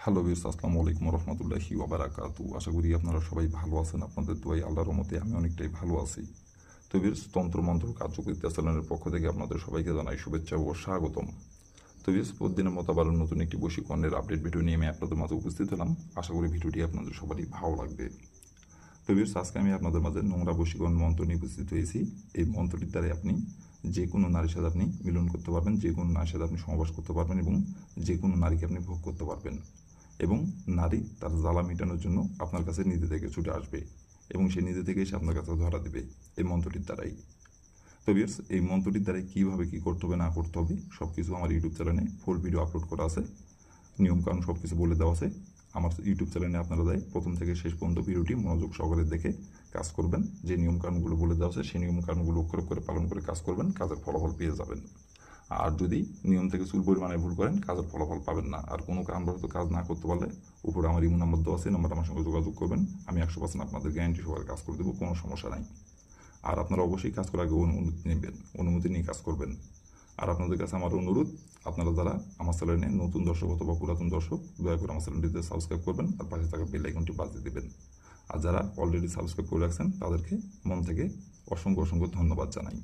Hello viewers, আসসালামু আলাইকুম রহমতুল্লাহি ওয়াবারাকাতু। আশা করি আপনারা সবাই ভালো আছেন। আপনাদের দোয়ায় আল্লাহর রহমতে আমি অনেকটাই ভালো আছি। তো ভিউয়ার্স, তন্ত্রমন্ত্র কার্যকরিতা চ্যানেলের পক্ষ থেকে আপনাদের সবাইকে জানাই শুভেচ্ছা ও স্বাগতম। তো ভিউয়ার্স, প্রতিদিনের মতো আবার নতুন একটি বশীকরণের আপডেট ভিডিও নিয়ে আমি আপনাদের মাঝে উপস্থিত হলাম। আশা করি ভিডিওটি আপনাদের সবারই ভালো লাগবে। তো ভিউয়ার্স, আজকে আমি আপনাদের মাঝে নোংরা বশীকরণ মন্ত্র নিয়ে উপস্থিত হয়েছি। এই মন্ত্রটির দ্বারাই আপনি যে কোনো নারীর সাথে আপনি মিলন করতে পারবেন, যে কোনো নারীর সাথে আপনি সহবাস করতে পারবেন এবং যে কোনো নারীকে আপনি ভোগ করতে পারবেন। এবং নারী তার জ্বালা মেটানোর জন্য আপনার কাছে নিজে থেকে ছুটে আসবে এবং সে নিজে থেকে এসে আপনার কাছে ধরা দেবে এই মন্ত্রটির দ্বারাই। তো ভিউয়ার্স, এই মন্ত্রটির দ্বারাই কীভাবে কী করতে হবে না করতে হবে সব কিছু আমার ইউটিউব চ্যানেলে ফুল ভিডিও আপলোড করা আছে, নিয়মকানুন সব কিছু বলে দেওয়া আছে। আমার ইউটিউব চ্যানেলে আপনারা যাই প্রথম থেকে শেষ পর্যন্ত ভিডিওটি মনোযোগ সহকারে দেখে কাজ করবেন। যে নিয়মকানুনগুলো বলে দেওয়া আছে সেই নিয়মকানুনগুলো অক্ষরে অক্ষরে পালন করে কাজ করবেন, কাজের ফলাফল পেয়ে যাবেন। আর যদি নিয়ম থেকে চুল পরিমাণে ভুল করেন, কাজের ফলাফল পাবেন না। আর কোনো কারণবশত কাজ না করতে পারলে উপরে আমার ইমো নাম্বার দেওয়া আছে, নাম্বার আমার সঙ্গে যোগাযোগ করবেন। আমি 100% আপনাদের গ্যারান্টি সহকারে কাজ করে দেবো, কোনো সমস্যা নাই। আর আপনারা অবশ্যই কাজ করার আগে অনুমতি নেবেন, অনুমতি নিয়ে কাজ করবেন। আর আপনাদের কাছে আমার অনুরোধ, আপনারা যারা আমার চ্যানেলে নতুন দর্শক অথবা পুরাতন দর্শক, দয়া করে আমার চ্যানেলটিতে সাবস্ক্রাইব করবেন আর পাশে থাকা বেল আইকনটি বাজিয়ে দেবেন। আর যারা অলরেডি সাবস্ক্রাইব করে রাখছেন তাদেরকে মন থেকে অসংখ্য অসংখ্য ধন্যবাদ জানাই।